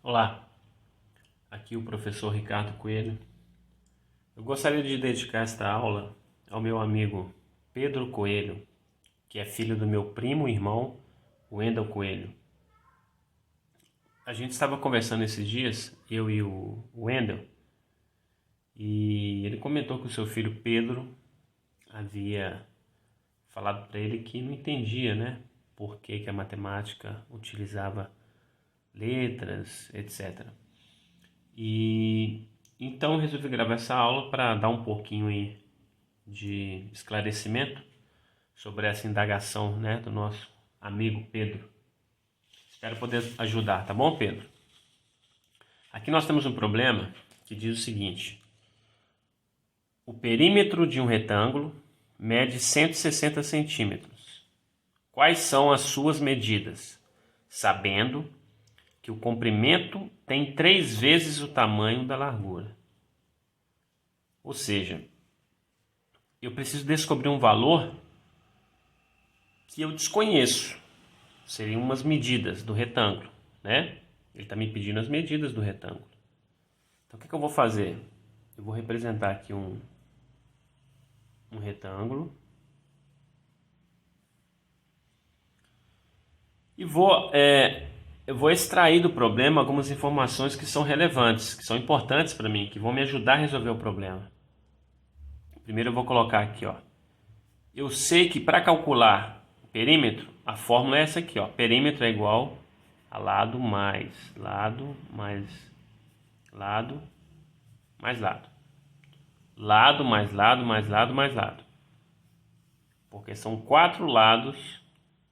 Olá, aqui o professor Ricardo Coelho. Eu gostaria de dedicar esta aula ao meu amigo Pedro Coelho, que é filho do meu primo e irmão, Wendel Coelho. A gente estava conversando esses dias, eu e o Wendel, e ele comentou que o seu filho Pedro havia falado para ele que não entendia, né, por que a matemática utilizava letras, etc. E então resolvi gravar essa aula para dar um pouquinho aí de esclarecimento sobre essa indagação, né, do nosso amigo Pedro. Espero poder ajudar, tá bom, Pedro? Aqui nós temos um problema que diz o seguinte: o perímetro de um retângulo mede 160 centímetros. Quais são as suas medidas? Sabendo que o comprimento tem 3 vezes o tamanho da largura. Ou seja, eu preciso descobrir um valor que eu desconheço. Seriam umas medidas do retângulo, né? Ele está me pedindo as medidas do retângulo. Então, o que eu vou fazer? Eu vou representar aqui um retângulo. E eu vou extrair do problema algumas informações que são relevantes, que são importantes para mim, que vão me ajudar a resolver o problema. Primeiro eu vou colocar aqui, ó. Eu sei que para calcular o perímetro, a fórmula é essa aqui, ó. Perímetro é igual a lado mais lado mais lado mais lado. Lado mais lado mais lado mais lado. Porque são 4 lados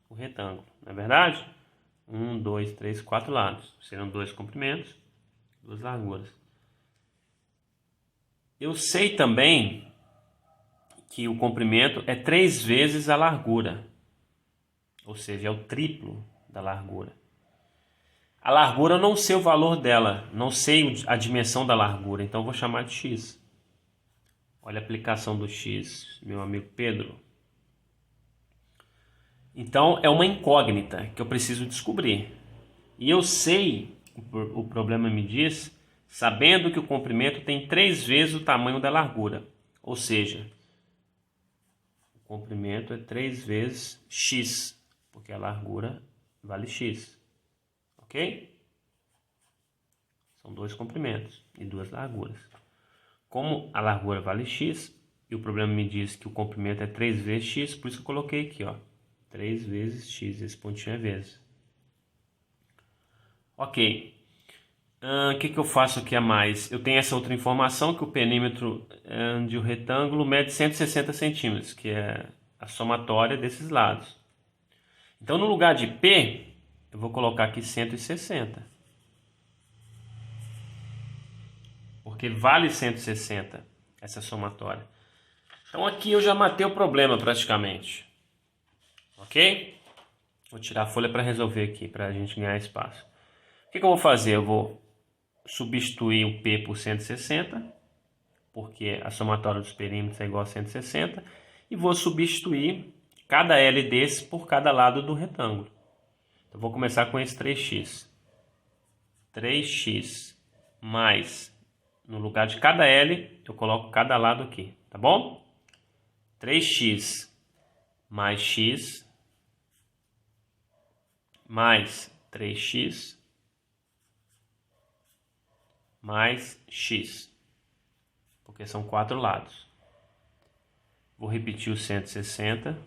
o retângulo, não é verdade? 1, 2, 3, 4 lados. Serão 2 comprimentos, 2 larguras. Eu sei também que o comprimento é 3 vezes a largura. Ou seja, é o triplo da largura. A largura eu não sei o valor dela, não sei a dimensão da largura, então eu vou chamar de x. Olha a aplicação do x, meu amigo Pedro. Então é uma incógnita que eu preciso descobrir. E eu sei, o problema me diz, sabendo que o comprimento tem 3 vezes o tamanho da largura. Ou seja, o comprimento é 3 vezes x, porque a largura vale x. Ok? São 2 comprimentos e 2 larguras. Como a largura vale x, e o problema me diz que o comprimento é 3 vezes x, por isso que eu coloquei aqui, ó. 3 vezes x, esse pontinho é vezes. Ok. O que eu faço aqui a mais? Eu tenho essa outra informação, que o perímetro de um retângulo mede 160 centímetros, que é a somatória desses lados. Então, no lugar de P, eu vou colocar aqui 160. Porque vale 160 essa somatória. Então, aqui eu já matei o problema praticamente. Ok? Vou tirar a folha para resolver aqui, para a gente ganhar espaço. O que eu vou fazer? Eu vou substituir o P por 160, porque a somatória dos perímetros é igual a 160, e vou substituir cada L desse por cada lado do retângulo. Então, vou começar com esse 3x. 3x mais, no lugar de cada L, eu coloco cada lado aqui, tá bom? 3x mais x mais 3x mais x, porque são 4 lados. Vou repetir o 160.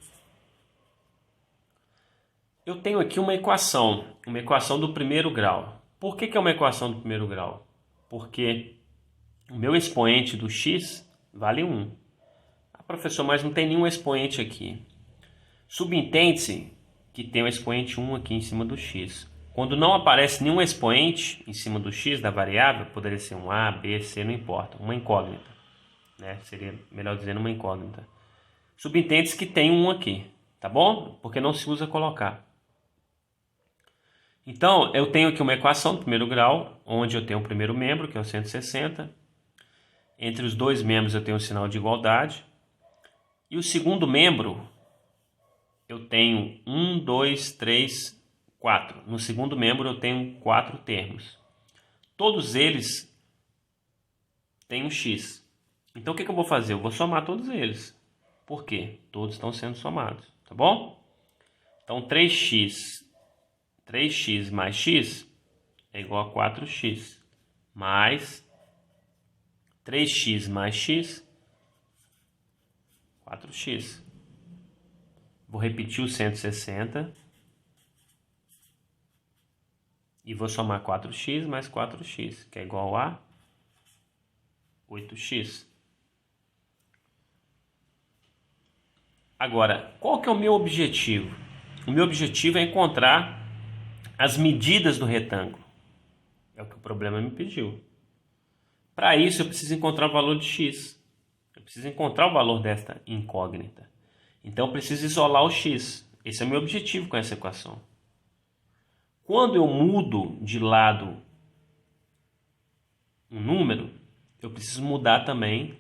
Eu tenho aqui uma equação do primeiro grau. Por que é uma equação do primeiro grau? Porque o meu expoente do x vale 1. Ah, professor, mas não tem nenhum expoente aqui. Subentende-se que tem o expoente 1 aqui em cima do x. Quando não aparece nenhum expoente em cima do x da variável, poderia ser um a, b, c, não importa, uma incógnita, né? Seria melhor dizendo uma incógnita. Subentende-se que tem um aqui, tá bom? Porque não se usa colocar. Então, eu tenho aqui uma equação do primeiro grau, onde eu tenho o primeiro membro, que é o 160. Entre os dois membros eu tenho o sinal de igualdade. E o segundo membro, eu tenho 1, 2, 3, 4. No segundo membro eu tenho 4 termos. todos eles têm um x. Então o que eu vou fazer? Eu vou somar todos eles. Por quê? Todos estão sendo somados, tá bom? Então 3x mais x é igual a 4x, mais 3x mais x, 4x. Vou repetir o 160 e vou somar 4x mais 4x, que é igual a 8x. Agora, qual que é o meu objetivo? O meu objetivo é encontrar as medidas do retângulo. É o que o problema me pediu. Para isso, eu preciso encontrar o valor de x. Eu preciso encontrar o valor desta incógnita. Então, eu preciso isolar o x. Esse é o meu objetivo com essa equação. Quando eu mudo de lado um número, eu preciso mudar também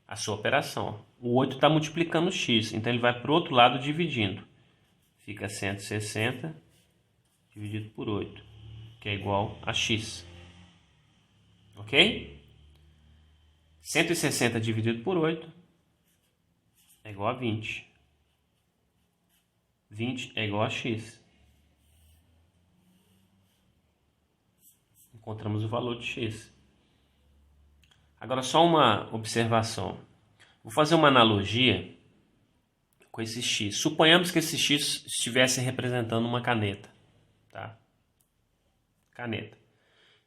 a sua operação. O 8 está multiplicando o x, então ele vai para o outro lado dividindo. Fica 160 dividido por 8, que é igual a x. Ok? 160 dividido por 8 é igual a 20. 20 é igual a x. Encontramos o valor de x. Agora só uma observação. Vou fazer uma analogia com esse x. Suponhamos que esse x estivesse representando uma caneta. Tá? Caneta.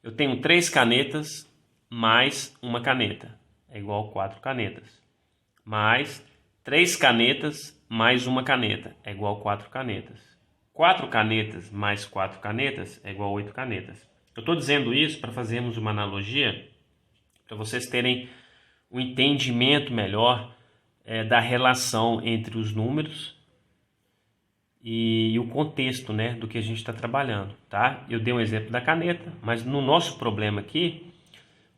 Eu tenho 3 canetas mais uma caneta. É igual a 4 canetas. Mais 3 canetas mais uma caneta. É igual a 4 canetas. 4 canetas mais 4 canetas é igual a 8 canetas. Eu estou dizendo isso para fazermos uma analogia, para vocês terem um entendimento melhor da relação entre os números e o contexto, né, do que a gente está trabalhando. Tá? Eu dei um exemplo da caneta, mas no nosso problema aqui,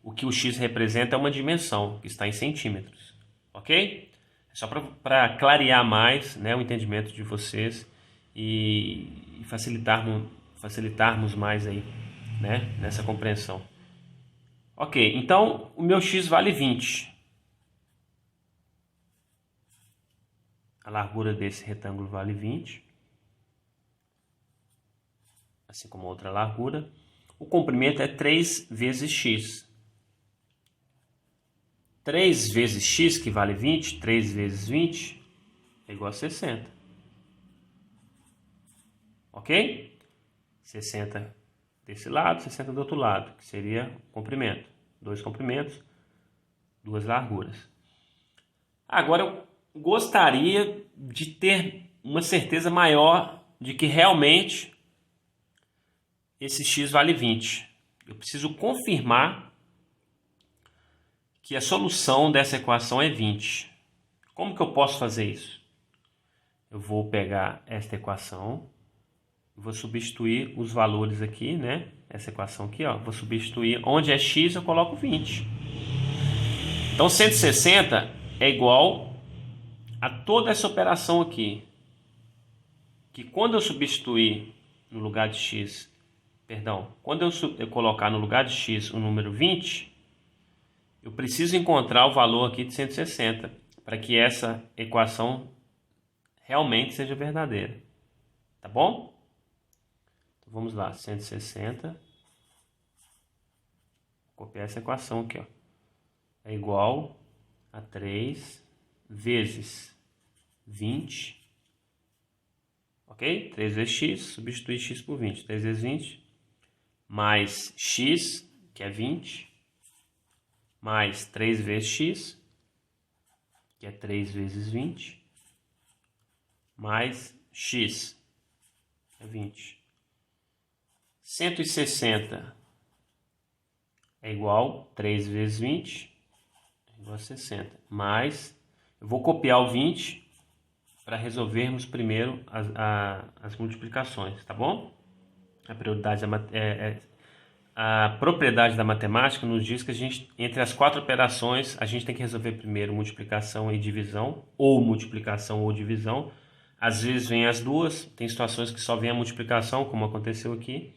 o que o x representa é uma dimensão, que está em centímetros. Ok? É só para clarear mais, né, o entendimento de vocês e facilitarmos mais aí, né, nessa compreensão. Ok, então o meu x vale 20. A largura desse retângulo vale 20. Assim como a outra largura. O comprimento é 3 vezes x. 3 vezes x, que vale 20, 3 vezes 20 é igual a 60. Ok? 60 desse lado, 60 do outro lado, que seria o comprimento. 2 comprimentos, 2 larguras. Agora eu gostaria de ter uma certeza maior de que realmente esse x vale 20. Eu preciso confirmar que a solução dessa equação é 20. Como que eu posso fazer isso? Eu vou pegar esta equação, vou substituir os valores aqui, né? Essa equação aqui, ó, vou substituir. Onde é x, eu coloco 20. Então, 160 é igual a toda essa operação aqui. Que quando eu substituir no lugar de x, quando eu colocar no lugar de x o número 20, eu preciso encontrar o valor aqui de 160 para que essa equação realmente seja verdadeira. Tá bom? Então vamos lá, 160. Vou copiar essa equação aqui, ó. É igual a 3 vezes 20. Ok? 3 vezes x, substituir x por 20. 3 vezes 20 mais x, que é 20. Mais 3 vezes x, que é 3 vezes 20, mais x, que é 20. 160 é igual a 3 vezes 20, é igual a 60. Mais, eu vou copiar o 20 para resolvermos primeiro as multiplicações, tá bom? A propriedade da matemática nos diz que entre as 4 operações, a gente tem que resolver primeiro multiplicação e divisão, ou multiplicação ou divisão. Às vezes vem as duas, tem situações que só vem a multiplicação, como aconteceu aqui.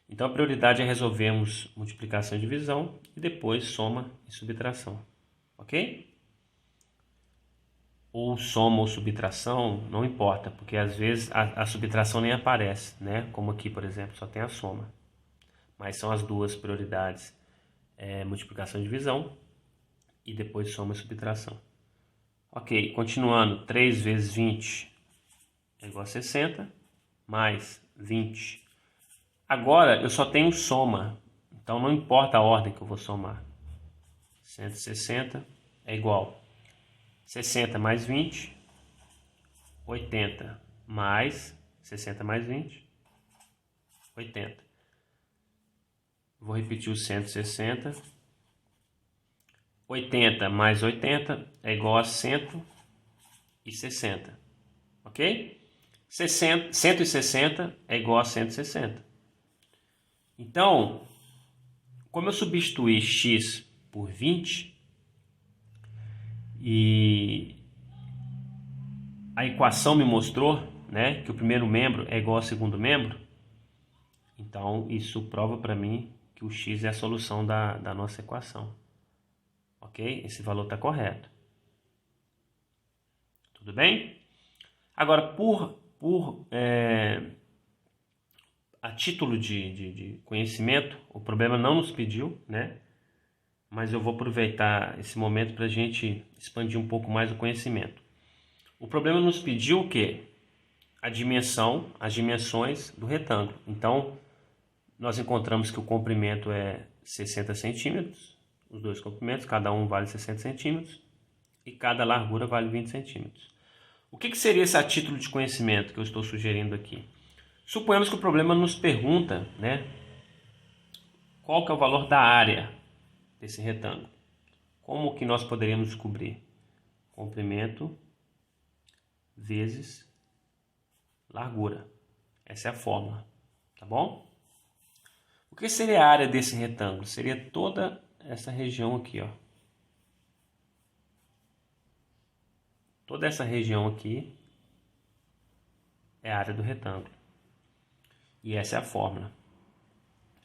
Então a prioridade é resolvermos multiplicação e divisão e depois soma e subtração, ok? Ou soma ou subtração, não importa, porque às vezes a subtração nem aparece, né? Como aqui, por exemplo, só tem a soma. Mas são as duas prioridades, multiplicação e divisão e depois soma e subtração. Ok, continuando, 3 vezes 20 é igual a 60, mais 20. Agora eu só tenho soma, então não importa a ordem que eu vou somar. 160 é igual a 60 mais 20, 80 mais 60 mais 20, 80. Vou repetir o 160. 80 mais 80 é igual a 160. Ok? 160 é igual a 160. Então, como eu substituí x por 20 e a equação me mostrou, né, que o primeiro membro é igual ao segundo membro, então isso prova para mim que o x é a solução da nossa equação. Ok? Esse valor está correto. Tudo bem? Agora, a título de conhecimento, o problema não nos pediu, né? Mas eu vou aproveitar esse momento para a gente expandir um pouco mais o conhecimento. O problema nos pediu o quê? As dimensões do retângulo. Então, nós encontramos que o comprimento é 60 centímetros, os dois comprimentos, cada um vale 60 centímetros, e cada largura vale 20 centímetros. O que seria esse a título de conhecimento que eu estou sugerindo aqui? Suponhamos que o problema nos pergunta, né, qual que é o valor da área desse retângulo. Como que nós poderíamos descobrir? Comprimento vezes largura. Essa é a fórmula, tá bom? O que seria a área desse retângulo? Seria toda essa região aqui, ó. Toda essa região aqui é a área do retângulo. E essa é a fórmula.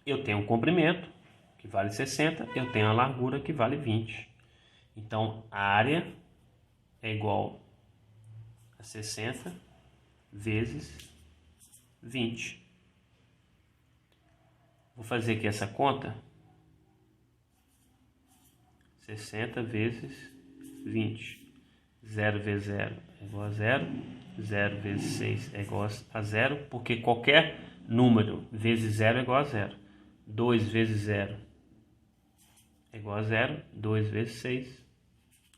Eu tenho um comprimento, que vale 60, eu tenho a largura, que vale 20. Então, a área é igual a 60 vezes 20. Vou fazer aqui essa conta. 60 vezes 20. 0 vezes 0 é igual a 0. 0 vezes 6 é igual a 0, porque qualquer número vezes 0 é igual a 0. 2 vezes 0 é igual a 0. 2 vezes 6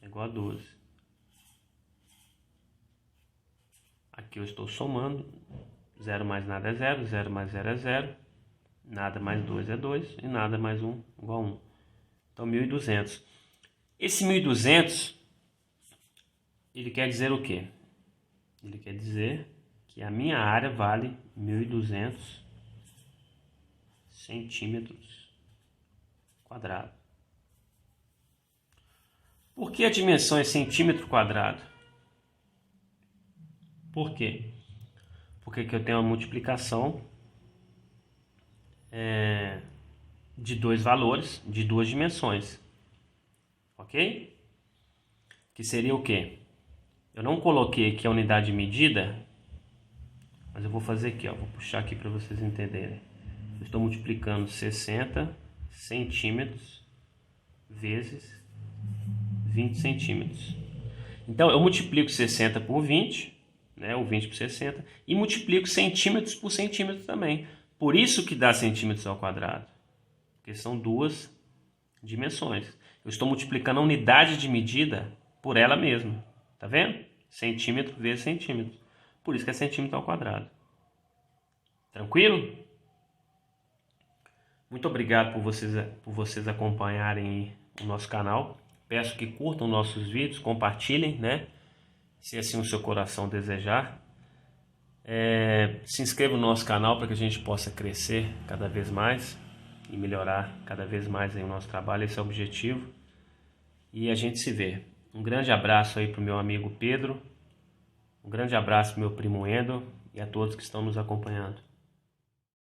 é igual a 12. Aqui eu estou somando. 0 mais nada é 0. 0 mais 0 é 0. Nada mais 2 é 2. E nada mais 1 igual a 1. Então, 1.200. Esse 1.200, ele quer dizer o quê? Ele quer dizer que a minha área vale 1.200 centímetros quadrados. Por que a dimensão é centímetro quadrado? Por quê? Porque aqui eu tenho uma multiplicação de dois valores, de duas dimensões. Ok? Que seria o quê? Eu não coloquei aqui a unidade de medida, mas eu vou fazer aqui, ó. Vou puxar aqui para vocês entenderem. Eu estou multiplicando 60 centímetros vezes 20 centímetros. Então, eu multiplico 60 por 20, né, o 20 por 60, e multiplico centímetros por centímetro também. Por isso que dá centímetros ao quadrado, porque são duas dimensões. Eu estou multiplicando a unidade de medida por ela mesma, tá vendo? Centímetro vezes centímetro. Por isso que é centímetro ao quadrado. Tranquilo? Muito obrigado por vocês acompanharem o nosso canal. Peço que curtam nossos vídeos, compartilhem, né? Se assim o seu coração desejar. Se inscreva no nosso canal para que a gente possa crescer cada vez mais e melhorar cada vez mais aí o nosso trabalho. Esse é o objetivo. E a gente se vê. Um grande abraço aí para o meu amigo Pedro. Um grande abraço para o meu primo Endo e a todos que estão nos acompanhando.